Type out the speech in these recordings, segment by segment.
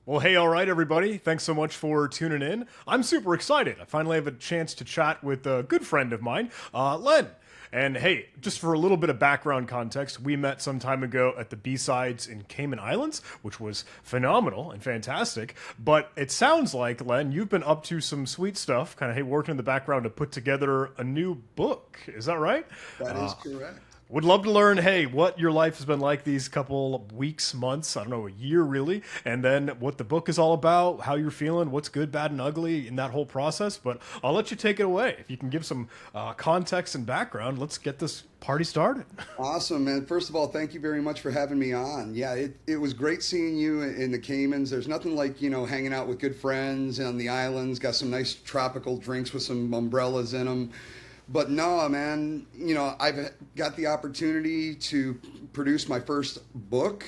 Well, hey, all right, everybody. Thanks so much for tuning in. I'm super excited. I finally have a chance to chat with a good friend of mine, Len. And hey, just for a little bit of background context, we met some time ago at the B-Sides in Cayman Islands, which was phenomenal and fantastic. But it sounds like, Len, you've been up to some sweet stuff, kind of, hey, working in the background to put together a new book. Is that right? That is correct. Would love to learn, hey, what your life has been like these couple of weeks, months, I don't know, a year really, and then what the book is all about, how you're feeling, what's good, bad, and ugly in that whole process. But I'll let you take it away. If you can give some context and background, let's get this party started. Awesome, man. First of all, thank you very much for having me on. Yeah, it was great seeing you in the Caymans. There's nothing like, hanging out with good friends on the islands, got some nice tropical drinks with some umbrellas in them. But no, man, I've got the opportunity to produce my first book.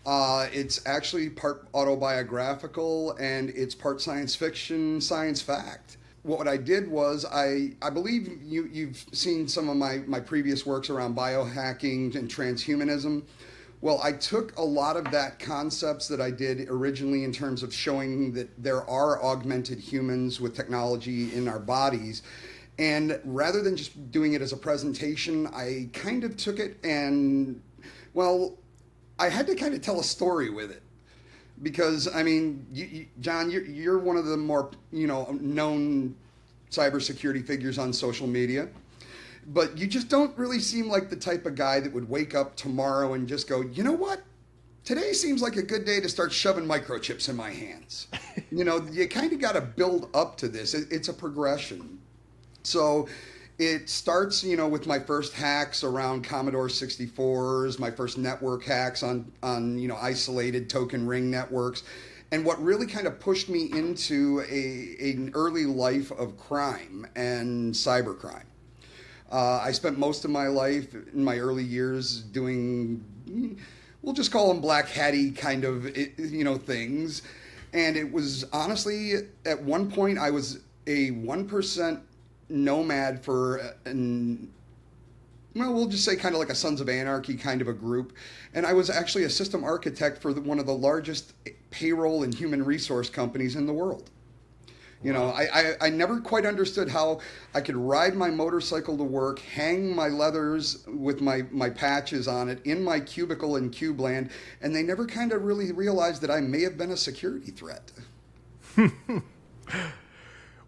It's actually part autobiographical and it's part science fiction, science fact. What I did was I believe you've seen some of my previous works around biohacking and transhumanism. Well, I took a lot of that concepts that I did originally in terms of showing that there are augmented humans with technology in our bodies. And rather than just doing it as a presentation, I kind of took it and, well, I had to kind of tell a story with it. Because, I mean, John, you're one of the more, known cybersecurity figures on social media. But you just don't really seem like the type of guy that would wake up tomorrow and just go, you know what? Today seems like a good day to start shoving microchips in my hands. You kind of got to build up to this. It's a progression. So it starts, with my first hacks around Commodore 64s, my first network hacks on isolated token ring networks. And what really kind of pushed me into an early life of crime and cybercrime. I spent most of my life in my early years doing, we'll just call them black hatty kind of, things. And it was honestly, at one point, I was a 1% nomad for we'll just say kind of like a Sons of Anarchy kind of a group. And I was actually a system architect for one of the largest payroll and human resource companies in the world. Wow. I never quite understood how I could ride my motorcycle to work, hang my leathers with my patches on it in my cubicle in Cubeland, and they never kind of really realized that I may have been a security threat.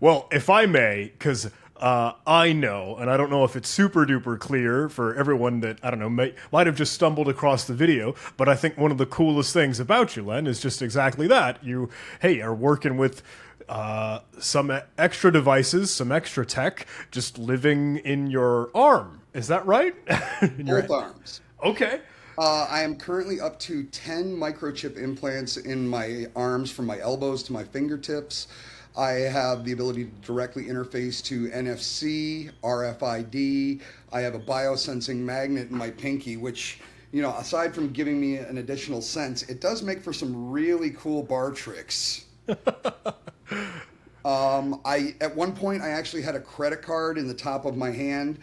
Well, if I may, because I know, and I don't know if it's super duper clear for everyone that, I don't know, might have just stumbled across the video, but I think one of the coolest things about you, Len, is just exactly that. You, hey, are working with some extra devices, some extra tech, just living in your arm. Is that right? Both arms. Okay. I am currently up to 10 microchip implants in my arms from my elbows to my fingertips. I have the ability to directly interface to NFC, RFID. I have a biosensing magnet in my pinky, which, aside from giving me an additional sense, it does make for some really cool bar tricks. At one point, I actually had a credit card in the top of my hand,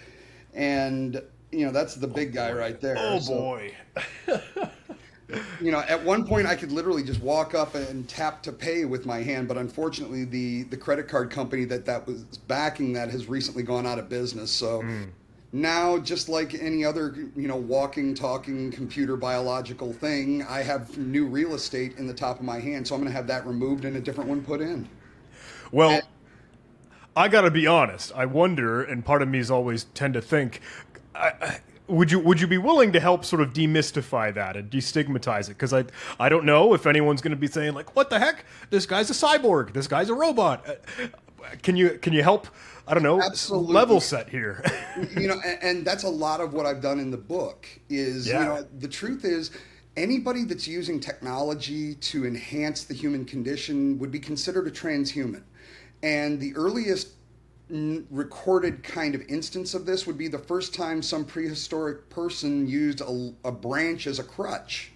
and, that's the big guy right there. Oh, boy. At one point I could literally just walk up and tap to pay with my hand, but unfortunately the credit card company that was backing that has recently gone out of business. So now, just like any other, walking, talking, computer, biological thing, I have new real estate in the top of my hand. So I'm going to have that removed and a different one put in. Well, I got to be honest. I wonder, and part of me is always tend to think, would you be willing to help sort of demystify that and destigmatize it? Because I don't know if anyone's going to be saying like, what the heck? This guy's a cyborg. This guy's a robot. Can you help? I don't know. Absolutely. Level set here. And that's a lot of what I've done in the book. Is the truth is, anybody that's using technology to enhance the human condition would be considered a transhuman. And the earliest recorded kind of instance of this would be the first time some prehistoric person used a branch as a crutch.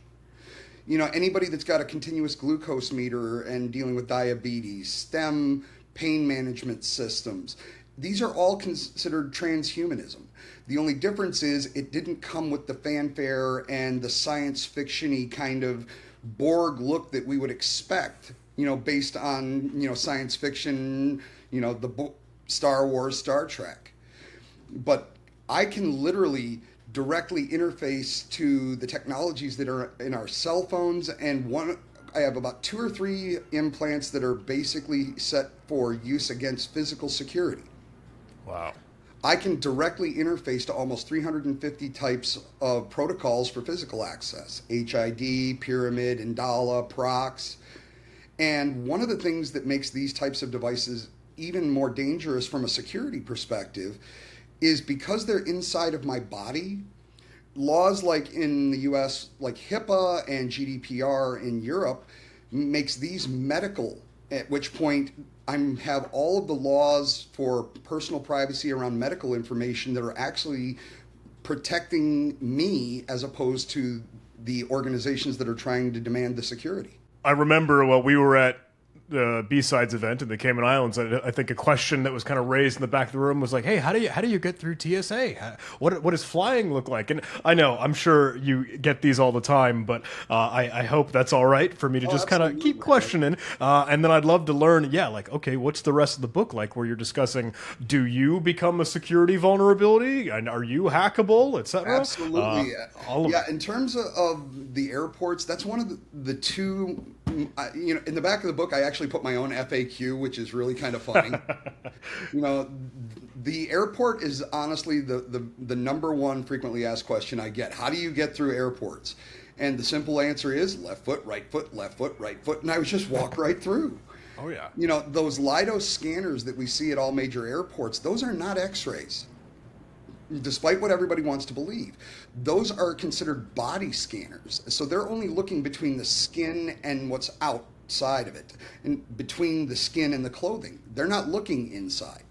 Anybody that's got a continuous glucose meter and dealing with diabetes, STEM pain management systems, these are all considered transhumanism. The only difference is it didn't come with the fanfare and the science fiction-y kind of Borg look that we would expect, based on, science fiction, Star Wars, Star Trek. But I can literally directly interface to the technologies that are in our cell phones, and I have about 2 or 3 implants that are basically set for use against physical security. Wow. I can directly interface to almost 350 types of protocols for physical access: HID, Pyramid, Indala, Prox. And one of the things that makes these types of devices even more dangerous from a security perspective is because they're inside of my body. Laws like in the US, like HIPAA and GDPR in Europe, makes these medical, at which point I have all of the laws for personal privacy around medical information that are actually protecting me as opposed to the organizations that are trying to demand the security. I remember while we were at the B-Sides event in the Cayman Islands, I think a question that was kind of raised in the back of the room was like, "Hey, how do you get through TSA? What does flying look like?" And I know, I'm sure you get these all the time, but I hope that's all right for me to just kind of keep questioning. And then I'd love to learn, okay, what's the rest of the book like, where you're discussing, do you become a security vulnerability, and are you hackable, etc.? Absolutely. All of it. In terms of the airports, that's one of the two. In the back of the book, I actually put my own FAQ, which is really kind of funny. The airport is honestly the number one frequently asked question I get. How do you get through airports? And the simple answer is left foot, right foot, left foot, right foot, and I would just walk right through. Oh yeah. Those LiDAR scanners that we see at all major airports, those are not X-rays, despite what everybody wants to believe. Those are considered body scanners. So they're only looking between the skin and what's outside of it, and between the skin and the clothing. They're not looking inside.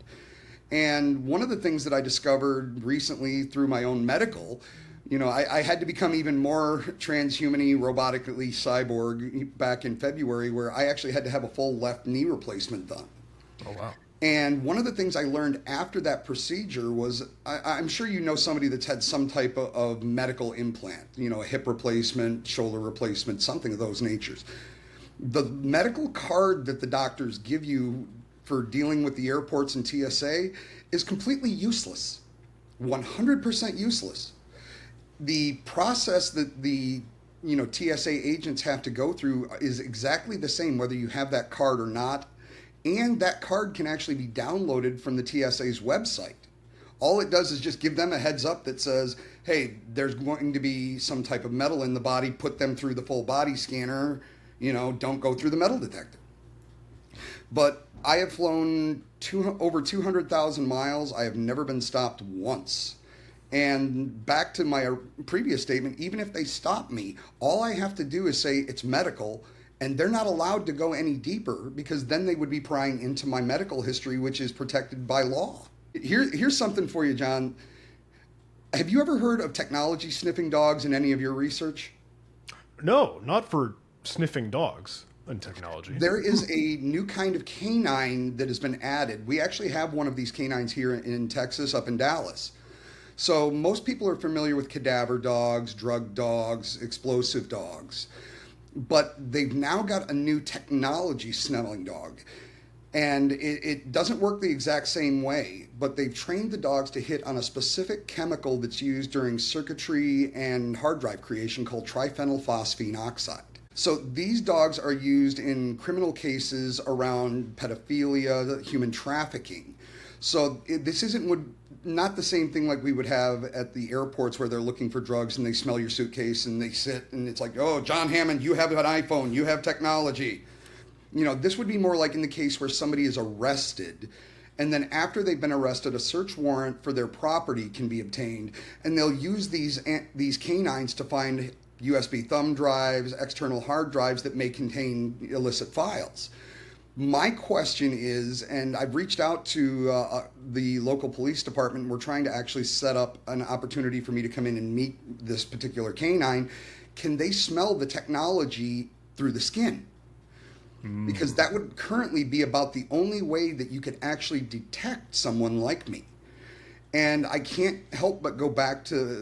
And one of the things that I discovered recently through my own medical, I had to become even more transhuman-y, robotically cyborg back in February, where I actually had to have a full left knee replacement done. Oh, wow. And one of the things I learned after that procedure was, I'm sure you know somebody that's had some type of medical implant, a hip replacement, shoulder replacement, something of those natures. The medical card that the doctors give you for dealing with the airports and TSA is completely useless, 100% useless. The process that the TSA agents have to go through is exactly the same whether you have that card or not. And that card can actually be downloaded from the TSA's website. All it does is just give them a heads up that says, hey, there's going to be some type of metal in the body, put them through the full body scanner, don't go through the metal detector. But I have flown over 200,000 miles. I have never been stopped once. And back to my previous statement, even if they stop me, all I have to do is say it's medical. And they're not allowed to go any deeper because then they would be prying into my medical history, which is protected by law. Here's something for you, John. Have you ever heard of technology sniffing dogs in any of your research? No, not for sniffing dogs and technology. There is a new kind of canine that has been added. We actually have one of these canines here in Texas, up in Dallas. So most people are familiar with cadaver dogs, drug dogs, explosive dogs. But they've now got a new technology smelling dog. And it doesn't work the exact same way, but they've trained the dogs to hit on a specific chemical that's used during circuitry and hard drive creation called triphenylphosphine oxide. So these dogs are used in criminal cases around pedophilia, human trafficking. So this isn't not the same thing like we would have at the airports where they're looking for drugs and they smell your suitcase and they sit and it's like, oh, John Hammond, you have an iPhone, you have technology. This would be more like in the case where somebody is arrested, and then after they've been arrested, a search warrant for their property can be obtained, and they'll use these canines to find USB thumb drives, external hard drives that may contain illicit files. My question is, and I've reached out to the local police department, we're trying to actually set up an opportunity for me to come in and meet this particular canine. Can they smell the technology through the skin? Because that would currently be about the only way that you could actually detect someone like me. And I can't help but go back to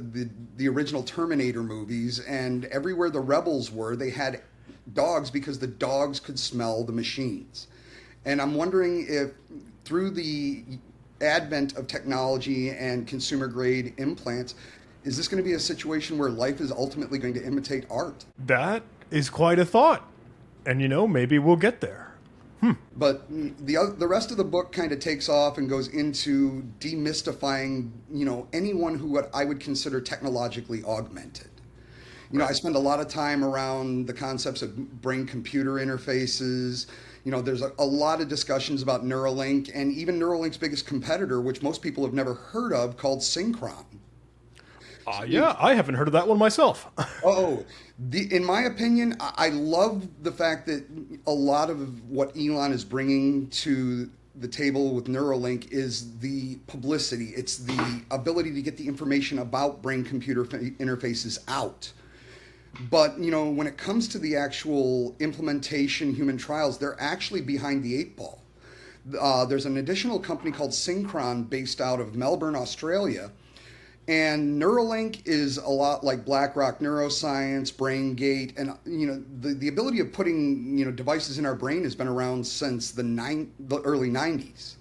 the original Terminator movies, and everywhere the rebels were, they had dogs because the dogs could smell the machines. And I'm wondering if through the advent of technology and consumer grade implants, is this going to be a situation where life is ultimately going to imitate art? That is quite a thought. And maybe we'll get there. But the rest of the book kind of takes off and goes into demystifying, anyone who what I would consider technologically augmented. I spend a lot of time around the concepts of brain-computer interfaces. There's a lot of discussions about Neuralink and even Neuralink's biggest competitor, which most people have never heard of, called Synchron. Yeah, I haven't heard of that one myself. In my opinion, I love the fact that a lot of what Elon is bringing to the table with Neuralink is the publicity. It's the ability to get the information about brain-computer interfaces out. But, when it comes to the actual implementation, human trials, they're actually behind the eight ball. There's an additional company called Synchron based out of Melbourne, Australia. And Neuralink is a lot like BlackRock Neuroscience, BrainGate, and the ability of putting devices in our brain has been around since the early 90s.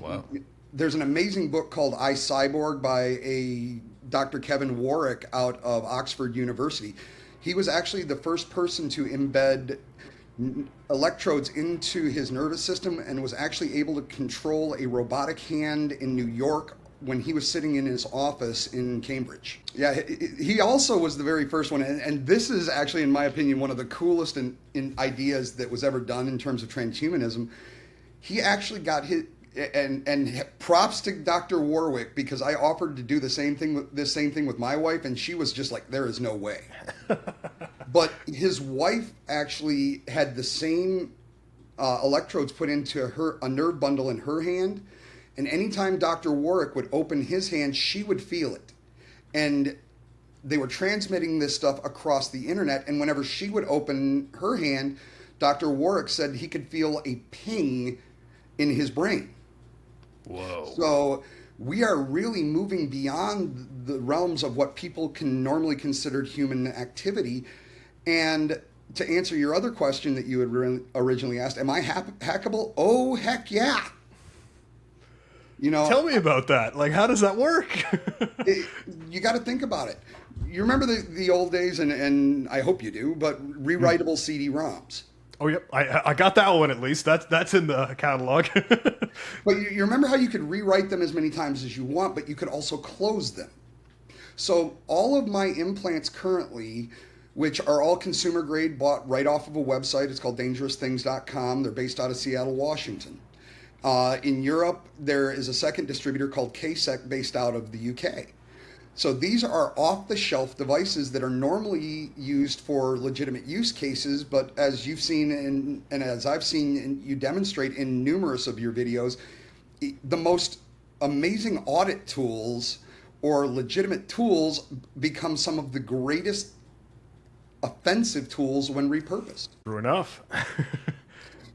Wow. There's an amazing book called I, Cyborg by a Dr. Kevin Warwick out of Oxford University. He was actually the first person to embed electrodes into his nervous system and was actually able to control a robotic hand in New York when he was sitting in his office in Cambridge. Yeah, he also was the very first one, and this is actually, in my opinion, one of the coolest in ideas that was ever done in terms of transhumanism. He actually got hit, and props to Dr. Warwick, because I offered to do the same thing with my wife, and she was just like, there is no way. But his wife actually had the same electrodes put into a nerve bundle in her hand. And anytime Dr. Warwick would open his hand, she would feel it. And they were transmitting this stuff across the internet. And whenever she would open her hand, Dr. Warwick said he could feel a ping in his brain. Whoa. So we are really moving beyond the realms of what people can normally consider human activity. And to answer your other question that you had originally asked, am I hackable? Oh, heck yeah. Tell me about that. Like, how does that work? You got to think about it. You remember the old days, and I hope you do, but rewritable CD-ROMs. Oh, yep. I got that one at least. That's in the catalog. But you remember how you could rewrite them as many times as you want, but you could also close them. So all of my implants currently, which are all consumer grade, bought right off of a website, it's called dangerousthings.com. They're based out of Seattle, Washington. In Europe, there is a second distributor called KSEC based out of the UK. So these are off-the-shelf devices that are normally used for legitimate use cases, but as you've seen and as I've seen you demonstrate in numerous of your videos, the most amazing audit tools or legitimate tools become some of the greatest offensive tools when repurposed. True enough.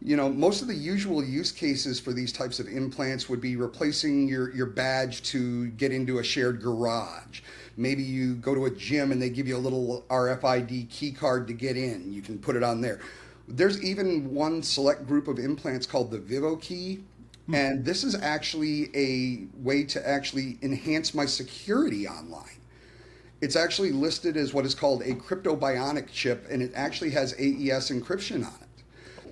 Most of the usual use cases for these types of implants would be replacing your badge to get into a shared garage. Maybe you go to a gym and they give you a little RFID key card to get in. You can put it on there. There's even one select group of implants called the Vivo Key. And this is actually a way to actually enhance my security online. It's actually listed as what is called a cryptobionic chip, and it actually has AES encryption on it.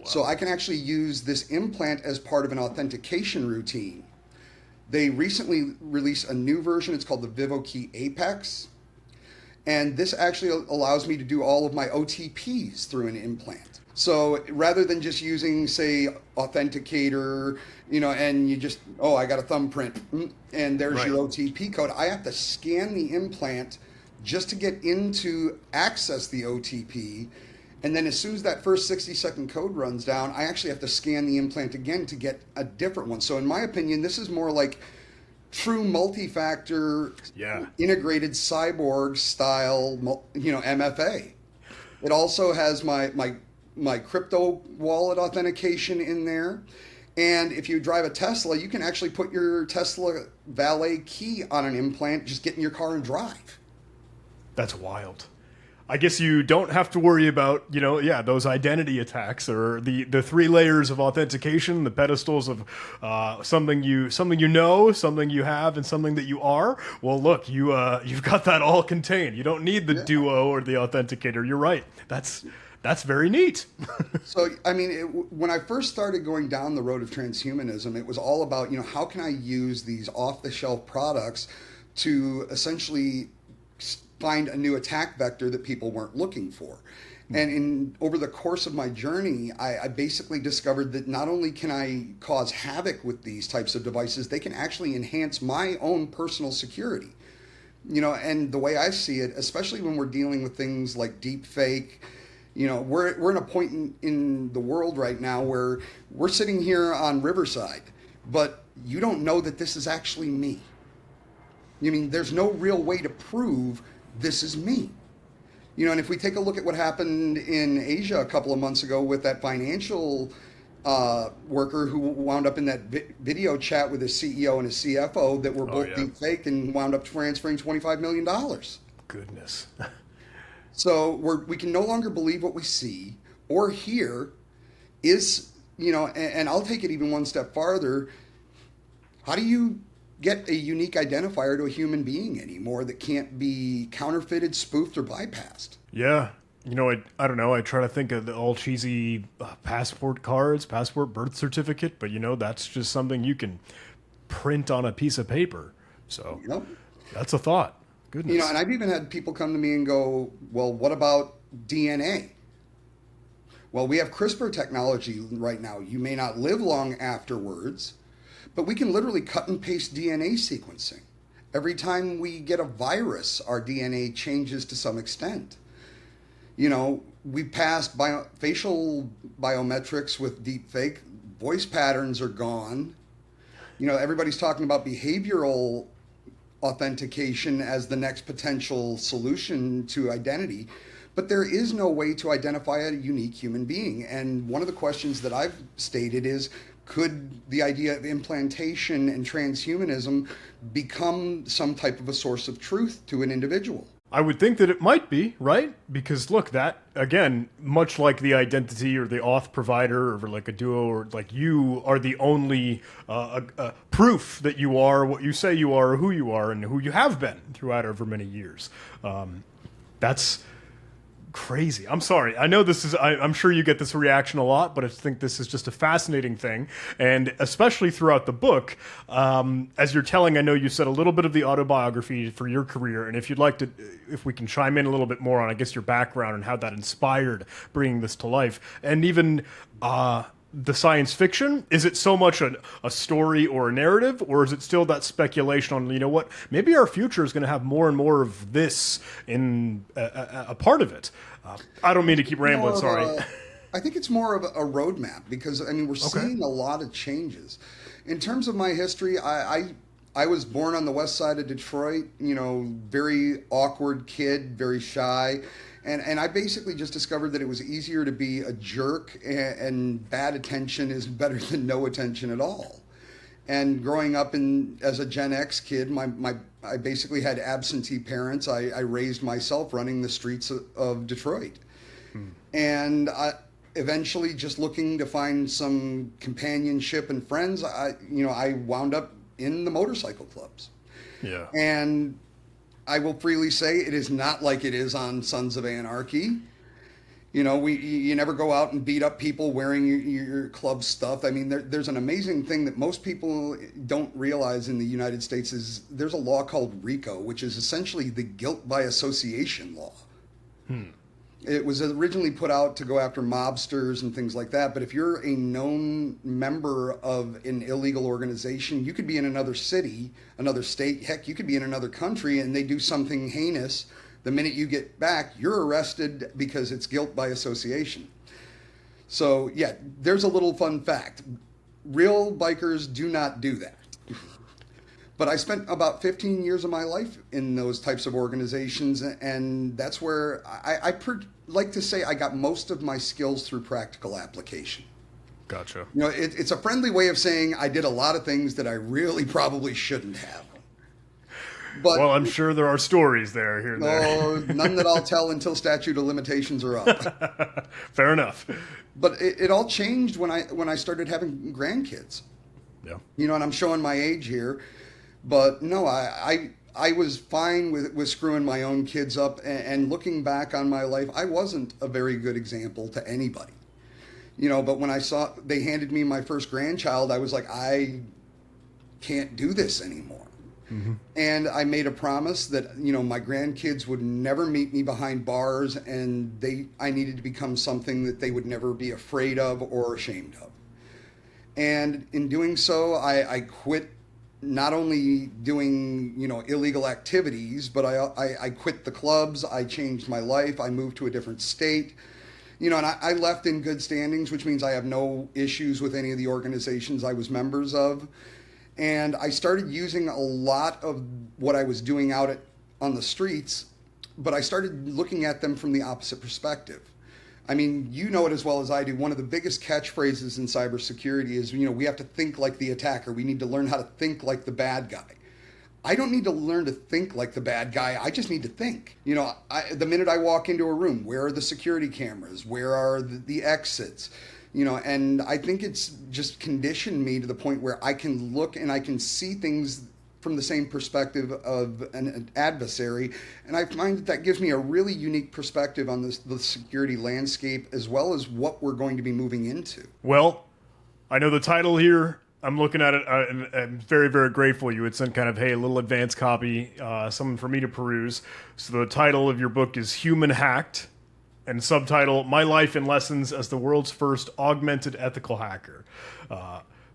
So I can actually use this implant as part of an authentication routine. They recently released a new version. It's called the Vivo Key Apex. And this actually allows me to do all of my OTPs through an implant. So rather than just using, say, Authenticator, and you just, I got a thumbprint, and there's your OTP code, I have to scan the implant just to get access the OTP. And then as soon as that first 60-second code runs down, I actually have to scan the implant again to get a different one. So in my opinion, this is more like true multi-factor, integrated cyborg style, MFA. It also has my crypto wallet authentication in there. And if you drive a Tesla, you can actually put your Tesla valet key on an implant, just get in your car and drive. That's wild. I guess you don't have to worry about, yeah, those identity attacks or the three layers of authentication, the pedestals of something you know, something you have, and something that you are. Well, look, you've got that all contained. You don't need the duo or the authenticator. You're right. That's very neat. So, I mean, when I first started going down the road of transhumanism, it was all about, how can I use these off-the-shelf products to essentially find a new attack vector that people weren't looking for. And over the course of my journey, I basically discovered that not only can I cause havoc with these types of devices, they can actually enhance my own personal security. And the way I see it, especially when we're dealing with things like deep fake, we're in a point in the world right now where we're sitting here on Riverside, but you don't know that this is actually me. I mean, there's no real way to prove this is me. And if we take a look at what happened in Asia a couple of months ago with that financial worker who wound up in that video chat with his CEO and his CFO that were both deep fake and wound up transferring $25 million. Goodness. So we can no longer believe what we see or hear is, and I'll take it even one step farther. How do you get a unique identifier to a human being anymore that can't be counterfeited, spoofed, or bypassed? Yeah. I don't know. I try to think of the all cheesy passport cards, passport birth certificate, but that's just something you can print on a piece of paper. So that's a thought. Goodness. And I've even had people come to me and go, well, what about DNA? Well, we have CRISPR technology right now. You may not live long afterwards, but we can literally cut and paste DNA sequencing. Every time we get a virus, our DNA changes to some extent. We passed facial biometrics with deepfake. Voice patterns are gone. Everybody's talking about behavioral authentication as the next potential solution to identity. But there is no way to identify a unique human being. And one of the questions that I've stated is, could the idea of implantation and transhumanism become some type of a source of truth to an individual? I would think that it might be, right? Because look, that, again, much like the identity or the auth provider or like a duo, or like you are the only proof that you are what you say you are, or who you are, and who you have been throughout over many years. That's crazy. I'm sorry. I know this is, I'm sure you get this reaction a lot, but I think this is just a fascinating thing. And especially throughout the book, as you're telling, I know you said a little bit of the autobiography for your career. And if you'd like to, if we can chime in a little bit more on, I guess, your background and how that inspired bringing this to life. And even, the science fiction, is it so much a story or a narrative, or is it still that speculation on, what, maybe our future is going to have more and more of this in a part of it? I don't mean to keep rambling, sorry. I think it's more of a roadmap because, we're seeing a lot of changes. In terms of my history, I was born on the west side of Detroit, very awkward kid, very shy. And I basically just discovered that it was easier to be a jerk, and bad attention is better than no attention at all. And growing up as a Gen X kid, I basically had absentee parents. I raised myself running the streets of Detroit. And eventually, just looking to find some companionship and friends, I wound up in the motorcycle clubs. Yeah. And I will freely say it is not like it is on Sons of Anarchy. You never go out and beat up people wearing your club stuff. There's an amazing thing that most people don't realize in the United States is there's a law called RICO, which is essentially the guilt by association law. It was originally put out to go after mobsters and things like that. But if you're a known member of an illegal organization, you could be in another city, another state, heck, you could be in another country, and they do something heinous. The minute you get back, you're arrested because it's guilt by association. So, yeah, there's a little fun fact. Real bikers do not do that. But I spent about 15 years of my life in those types of organizations, and that's where I like to say I got most of my skills through practical application. Gotcha. It's a friendly way of saying I did a lot of things that I really probably shouldn't have. But Well, I'm sure there are stories there here and there. no, none that I'll tell until statute of limitations are up. Fair enough. But it all changed when I started having grandkids. Yeah. You know, and I'm showing my age here, but no, I was fine with screwing my own kids up, and looking back on my life, I wasn't a very good example to anybody. You know, but when I saw they handed me my first grandchild, I was like, I can't do this anymore. Mm-hmm. And I made a promise that, you know, my grandkids would never meet me behind bars, and I needed to become something that they would never be afraid of or ashamed of. And in doing so, I quit not only doing, you know, illegal activities, but I quit the clubs. I changed my life. I moved to a different state. You know, and I left in good standings, which means I have no issues with any of the organizations I was members of. And I started using a lot of what I was doing out on the streets, but I started looking at them from the opposite perspective. I mean, you know it as well as I do. One of the biggest catchphrases in cybersecurity is, you know, we have to think like the attacker. We need to learn how to think like the bad guy. I don't need to learn to think like the bad guy. I just need to think. You know, the minute I walk into a room, where are the security cameras? Where are the exits? You know, and I think it's just conditioned me to the point where I can look and I can see things from the same perspective of an adversary. And I find that gives me a really unique perspective on the security landscape, as well as what we're going to be moving into. Well, I know the title here. I'm looking at it, and I'm very, very grateful you had sent kind of, hey, a little advance copy, something for me to peruse. So the title of your book is Human Hacked, and subtitle, My Life and Lessons as the World's First Augmented Ethical Hacker.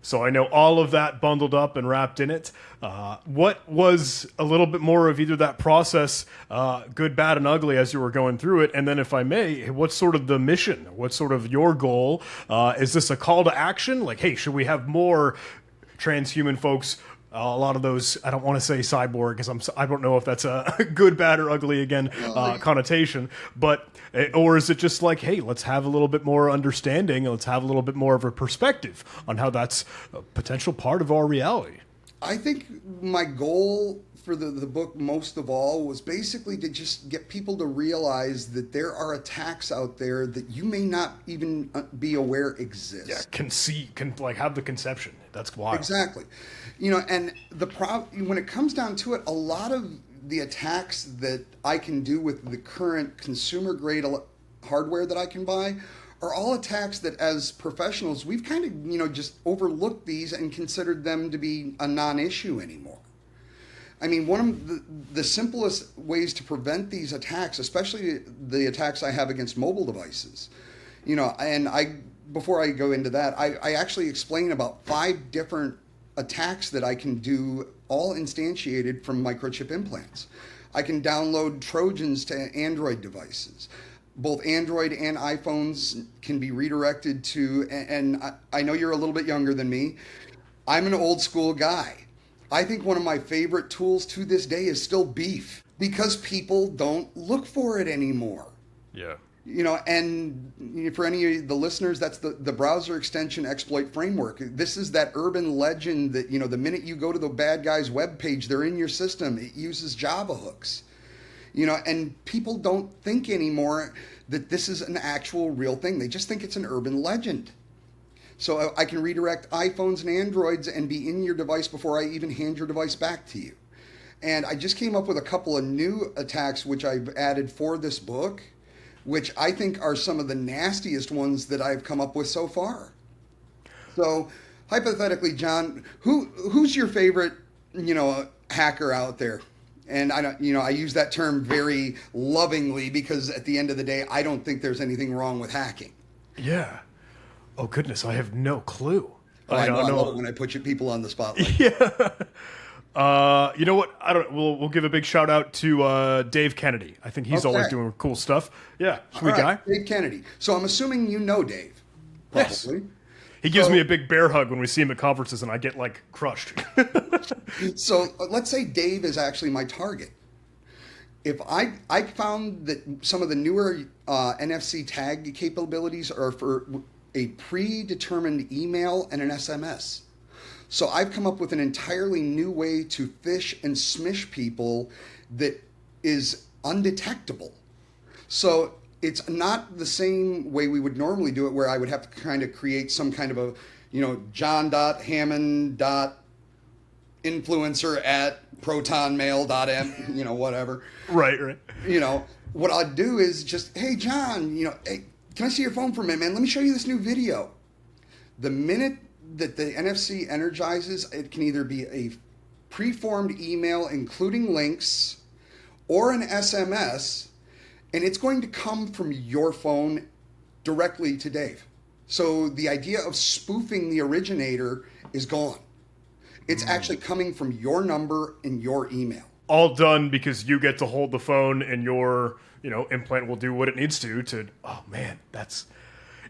So I know all of that bundled up and wrapped in it. What was a little bit more of either that process, good, bad, and ugly as you were going through it? And then if I may, what's sort of the mission? What's sort of your goal? Is this a call to action? Like, hey, should we have more transhuman folks? A lot of those, I don't want to say cyborg because I don't know if that's a good, bad, or ugly again connotation. But or is it just like, hey, let's have a little bit more understanding, and let's have a little bit more of a perspective on how that's a potential part of our reality? I think my goal for the book, most of all, was basically to just get people to realize that there are attacks out there that you may not even be aware exist. Yeah, like have the conception. That's wild. Exactly. You know, and when it comes down to it, a lot of the attacks that I can do with the current consumer grade hardware that I can buy are all attacks that, as professionals, we've kind of, you know, just overlooked these and considered them to be a non-issue anymore. I mean, one of the simplest ways to prevent these attacks, especially the attacks I have against mobile devices, you know, and before I go into that, I actually explain about 5 different attacks that I can do, all instantiated from microchip implants. I can download Trojans to Android devices. Both Android and iPhones can be redirected to, and I know you're a little bit younger than me. I'm an old school guy. I think one of my favorite tools to this day is still beef, because people don't look for it anymore. Yeah. You know, and for any of the listeners, that's the browser extension exploit framework. This is that urban legend that, you know, the minute you go to the bad guy's webpage, they're in your system. It uses Java hooks. You know, and people don't think anymore that this is an actual real thing. They just think it's an urban legend. So I can redirect iPhones and Androids and be in your device before I even hand your device back to you. And I just came up with a couple of new attacks which I've added for this book, which I think are some of the nastiest ones that I've come up with so far. So hypothetically, John, who's your favorite, you know, hacker out there? And I use that term very lovingly, because at the end of the day, I don't think there's anything wrong with hacking. Yeah. Oh goodness, I have no clue. I love it when I put people on the spotlight. Yeah. You know what? We'll give a big shout out to Dave Kennedy. I think he's always doing cool stuff. Yeah, sweet guy. Dave Kennedy. So I'm assuming you know Dave. Probably. Yes. He gives me a big bear hug when we see him at conferences, and I get like crushed. So let's say Dave is actually my target. If I found that some of the newer NFC tag capabilities are for a predetermined email and an SMS. So I've come up with an entirely new way to fish and smish people that is undetectable. So it's not the same way we would normally do it, where I would have to kind of create some kind of a, John.Hammond. Influencer at protonmail.m, whatever. Right. What I'd do is just, hey, John, hey, can I see your phone for a minute, man? Let me show you this new video. The minute that the NFC energizes, it can either be a preformed email, including links, or an SMS, and it's going to come from your phone directly to Dave. So the idea of spoofing the originator is gone. It's actually coming from your number and your email. All done because you get to hold the phone and your, implant will do what it needs to, oh man,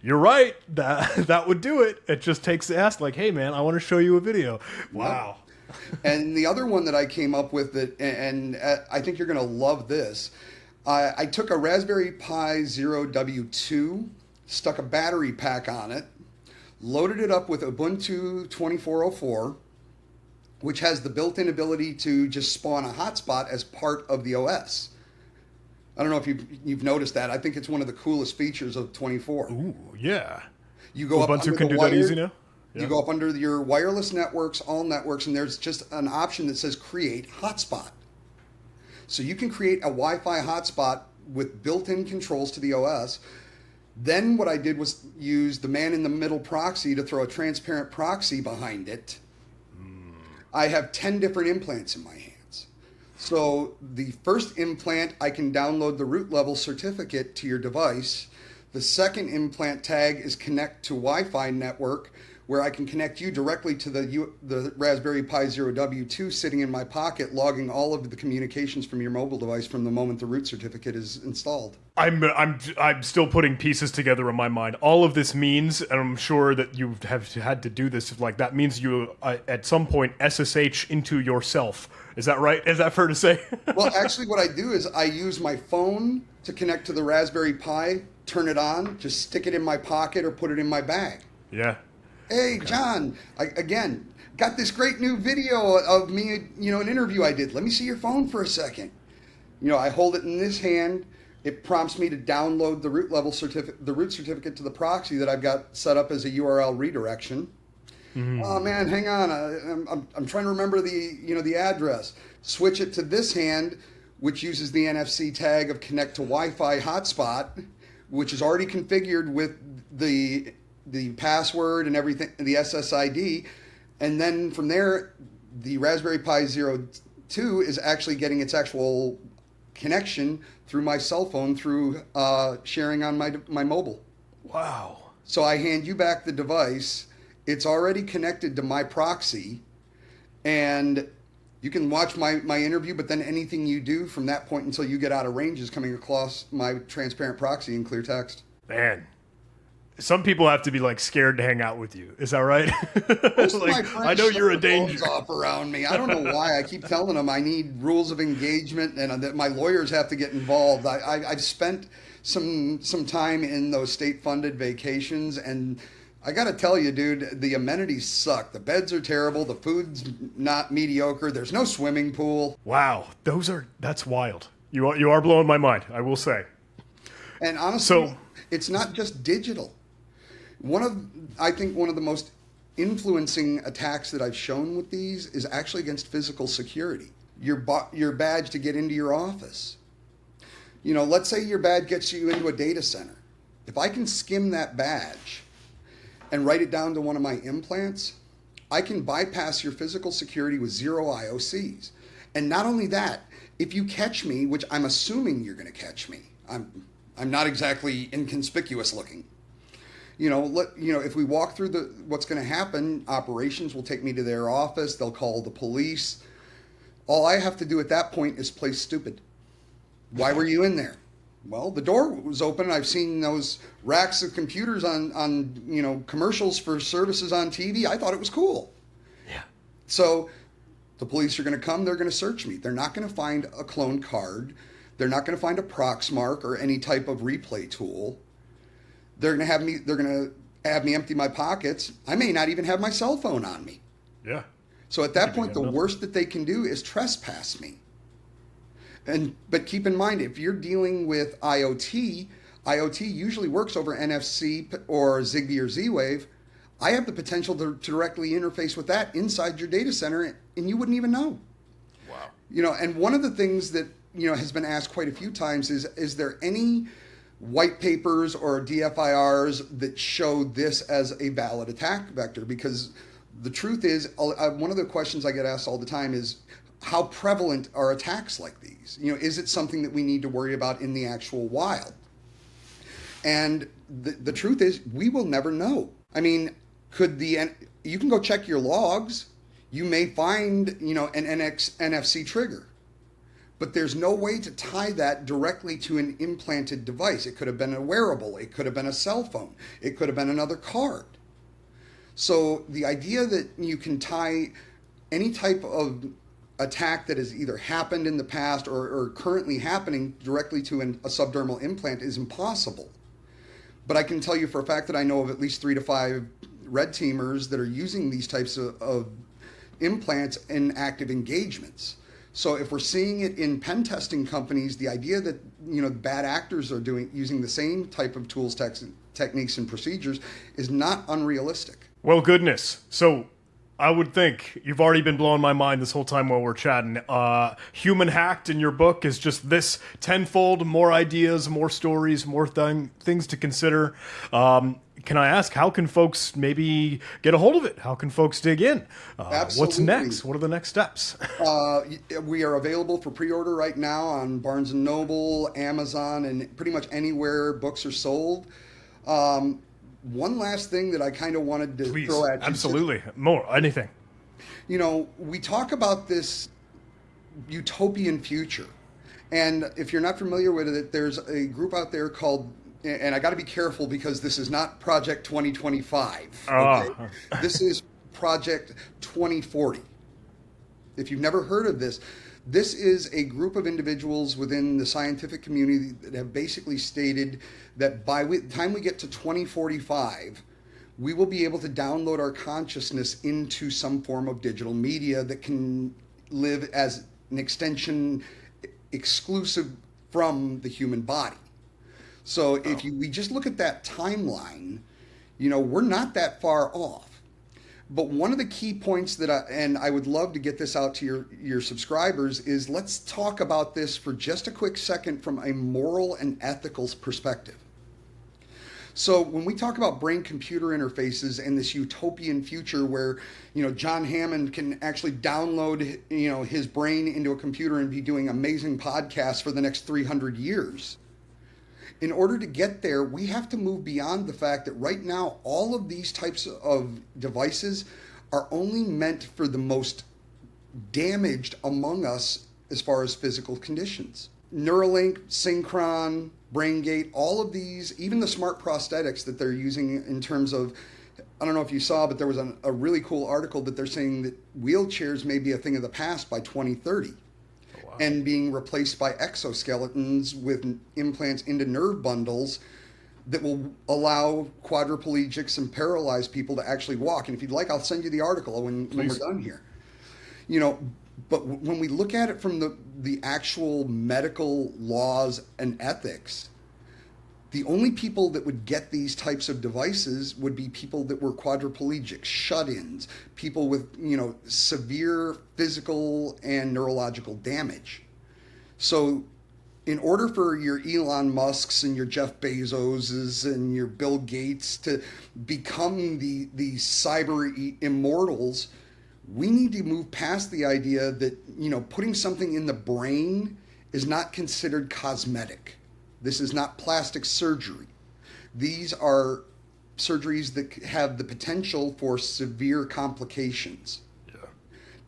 you're right. That would do it. It just takes the ask like, hey man, I want to show you a video. Wow. And the other one that I came up with and I think you're going to love this. I took a Raspberry Pi Zero W2, stuck a battery pack on it, loaded it up with Ubuntu 2404, which has the built-in ability to just spawn a hotspot as part of the OS. I don't know if you've noticed that. I think it's one of the coolest features of 24. Ooh, yeah. You go Ubuntu up under can the do that easy now? Yeah. You go up under your wireless networks, all networks, and there's just an option that says create hotspot. So you can create a Wi-Fi hotspot with built-in controls to the OS. Then what I did was use the man-in-the-middle proxy to throw a transparent proxy behind it. I have 10 different implants in my hands. So the first implant, I can download the root level certificate to your device. The second implant tag is connect to Wi-Fi network, where I can connect you directly to the Raspberry Pi Zero W2 sitting in my pocket, logging all of the communications from your mobile device from the moment the root certificate is installed. I'm still putting pieces together in my mind. All of this means, and I'm sure that you have had to do this, that means you at some point SSH into yourself. Is that right? Is that fair to say? Well, actually what I do is I use my phone to connect to the Raspberry Pi, turn it on, just stick it in my pocket or put it in my bag. Yeah. Hey, okay. John, again, got this great new video of me, an interview I did. Let me see your phone for a second. I hold it in this hand. It prompts me to download the root level certificate, the root certificate to the proxy that I've got set up as a URL redirection. Mm-hmm. Oh man, hang on. I'm trying to remember the address. Switch it to this hand, which uses the NFC tag of connect to Wi-Fi hotspot, which is already configured with the password and everything, the SSID, and then from there, the Raspberry Pi Zero 2 is actually getting its actual connection through my cell phone through sharing on my mobile. Wow. So I hand you back the device. It's already connected to my proxy, and you can watch my interview, but then anything you do from that point until you get out of range is coming across my transparent proxy in clear text. Man. Some people have to be scared to hang out with you. Is that right? I know you're a danger. Off around me. I don't know why. I keep telling them I need rules of engagement and that my lawyers have to get involved. I've spent some time in those state-funded vacations, and I got to tell you, dude, the amenities suck. The beds are terrible. The food's not mediocre. There's no swimming pool. Wow, that's wild. You are blowing my mind, I will say. And honestly, it's not just digital. I think one of the most influencing attacks that I've shown with these is actually against physical security. Your badge to get into your office. Let's say your badge gets you into a data center. If I can skim that badge and write it down to one of my implants, I can bypass your physical security with 0 IOCs. And not only that, if you catch me, which I'm assuming you're going to catch me, I'm not exactly inconspicuous looking. If we walk through what's going to happen, operations will take me to their office. They'll call the police. All I have to do at that point is play stupid. Why were you in there? Well, the door was open. I've seen those racks of computers on commercials for services on TV. I thought it was cool. Yeah. So the police are going to come. They're going to search me. They're not going to find a clone card. They're not going to find a Proxmark or any type of replay tool. They're going to have me empty my pockets. I may not even have my cell phone on me. Yeah. So at that Keeping point, it the nothing. worst that they can do is trespass me. But keep in mind, if you're dealing with IoT, IoT usually works over NFC or Zigbee or Z-Wave. I have the potential to directly interface with that inside your data center, and you wouldn't even know. Wow. And one of the things that has been asked quite a few times is there any white papers or DFIRs that show this as a valid attack vector? Because the truth is, one of the questions I get asked all the time is, how prevalent are attacks like these? Is it something that we need to worry about in the actual wild? And the truth is, we will never know. I mean, you can go check your logs. You may find, an NFC trigger, but there's no way to tie that directly to an implanted device. It could have been a wearable. It could have been a cell phone. It could have been another card. So the idea that you can tie any type of attack that has either happened in the past or currently happening directly to a subdermal implant is impossible. But I can tell you for a fact that I know of at least 3 to 5 red teamers that are using these types of implants in active engagements. So if we're seeing it in pen testing companies, the idea that bad actors are using the same type of tools, techniques, and procedures is not unrealistic. Well, goodness. So I would think you've already been blowing my mind this whole time while we're chatting. Human Hacked in your book is just this tenfold, more ideas, more stories, more things to consider. Can I ask, how can folks maybe get a hold of it? How can folks dig in? What's Absolutely. next? What are the next steps? We are available for pre-order right now on Barnes & Noble, Amazon, and pretty much anywhere books are sold. One last thing that I kind of wanted to Please, throw at you. absolutely. More, anything. We talk about this utopian future. And if you're not familiar with it, there's a group out there called, and I got to be careful because this is not Project 2025. Okay? This is Project 2040. If you've never heard of this, this is a group of individuals within the scientific community that have basically stated that by the time we get to 2045, we will be able to download our consciousness into some form of digital media that can live as an extension exclusive from the human body. So if we just look at that timeline, we're not that far off. But one of the key points that I would love to get this out to your subscribers is, let's talk about this for just a quick second from a moral and ethical perspective. So when we talk about brain-computer interfaces and this utopian future where, John Hammond can actually download, his brain into a computer and be doing amazing podcasts for the next 300 years. In order to get there, we have to move beyond the fact that right now, all of these types of devices are only meant for the most damaged among us as far as physical conditions. Neuralink, Synchron, BrainGate, all of these, even the smart prosthetics that they're using in terms of, I don't know if you saw, but there was a really cool article that they're saying that wheelchairs may be a thing of the past by 2030. And being replaced by exoskeletons with implants into nerve bundles that will allow quadriplegics and paralyzed people to actually walk. And if you'd like, I'll send you the article when we're done here. But when we look at it from the actual medical laws and ethics, the only people that would get these types of devices would be people that were quadriplegic, shut-ins, people with, severe physical and neurological damage. So in order for your Elon Musks and your Jeff Bezoses and your Bill Gates to become the cyber immortals, we need to move past the idea that, putting something in the brain is not considered cosmetic. This is not plastic surgery. These are surgeries that have the potential for severe complications. Yeah.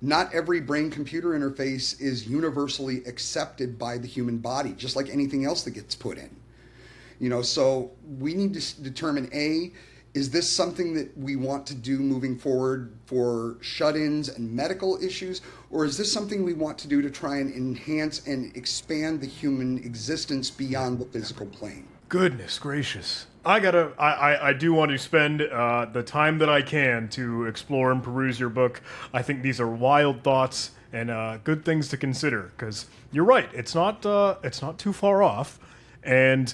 Not every brain-computer interface is universally accepted by the human body, just like anything else that gets put in. So we need to determine, A, is this something that we want to do moving forward for shut-ins and medical issues, or is this something we want to do to try and enhance and expand the human existence beyond the physical plane? Goodness gracious. I do want to spend the time that I can to explore and peruse your book. I think these are wild thoughts and good things to consider, because you're right. It's not too far off. And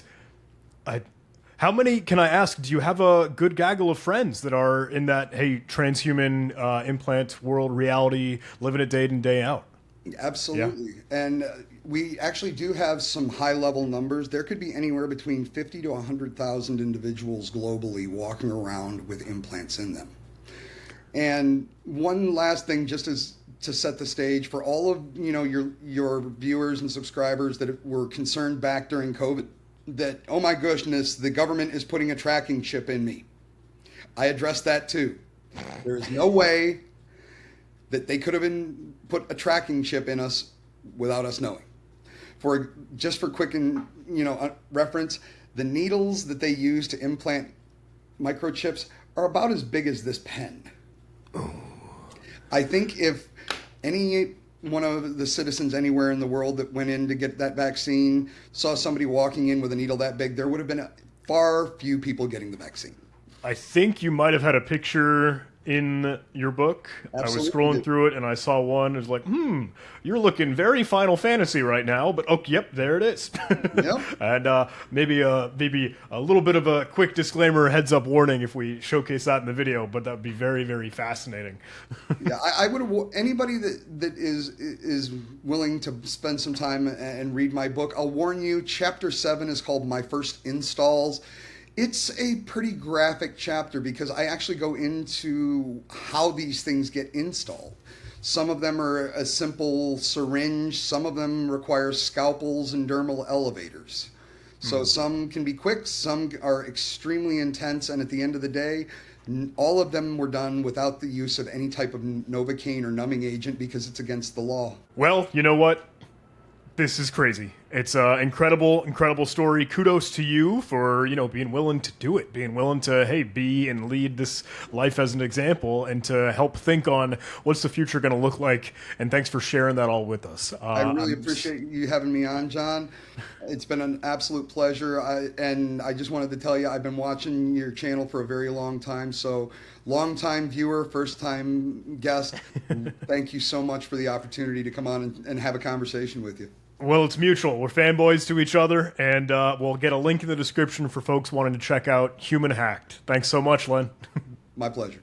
how many, can I ask, do you have a good gaggle of friends that are in that, hey, transhuman implant world reality, living it day in, day out? Absolutely. And we actually do have some high level numbers. There could be anywhere between 50 to 100,000 individuals globally walking around with implants in them. And one last thing, just as to set the stage for all of your viewers and subscribers that were concerned back during COVID that, oh my goodness, the government is putting a tracking chip in me. I addressed that too. There is no way that they could have put a tracking chip in us without us knowing. For quick reference, the needles that they use to implant microchips are about as big as this pen. I think if any one of the citizens anywhere in the world that went in to get that vaccine saw somebody walking in with a needle that big, there would have been far few people getting the vaccine. I think you might have had a picture in your book. Absolutely. I was scrolling through it and I saw one. It was like, you're looking very Final Fantasy right now. But yep, there it is. Yep. And maybe a little bit of a quick disclaimer, heads up warning if we showcase that in the video. But that would be very, very fascinating. Yeah, I would have anybody that is willing to spend some time and read my book. I'll warn you. Chapter 7 is called My First Installs. It's a pretty graphic chapter because I actually go into how these things get installed. Some of them are a simple syringe. Some of them require scalpels and dermal elevators. So some can be quick, some are extremely intense, and at the end of the day, all of them were done without the use of any type of Novocaine or numbing agent because it's against the law. Well, you know what? This is crazy. It's an incredible, incredible story. Kudos to you for, being willing to do it, being willing to, hey, be and lead this life as an example and to help think on what's the future going to look like. And thanks for sharing that all with us. I really appreciate you having me on, John. It's been an absolute pleasure. And I just wanted to tell you, I've been watching your channel for a very long time. So long-time viewer, first-time guest, thank you so much for the opportunity to come on and have a conversation with you. Well, it's mutual. We're fanboys to each other, and we'll get a link in the description for folks wanting to check out Human Hacked. Thanks so much, Len. My pleasure.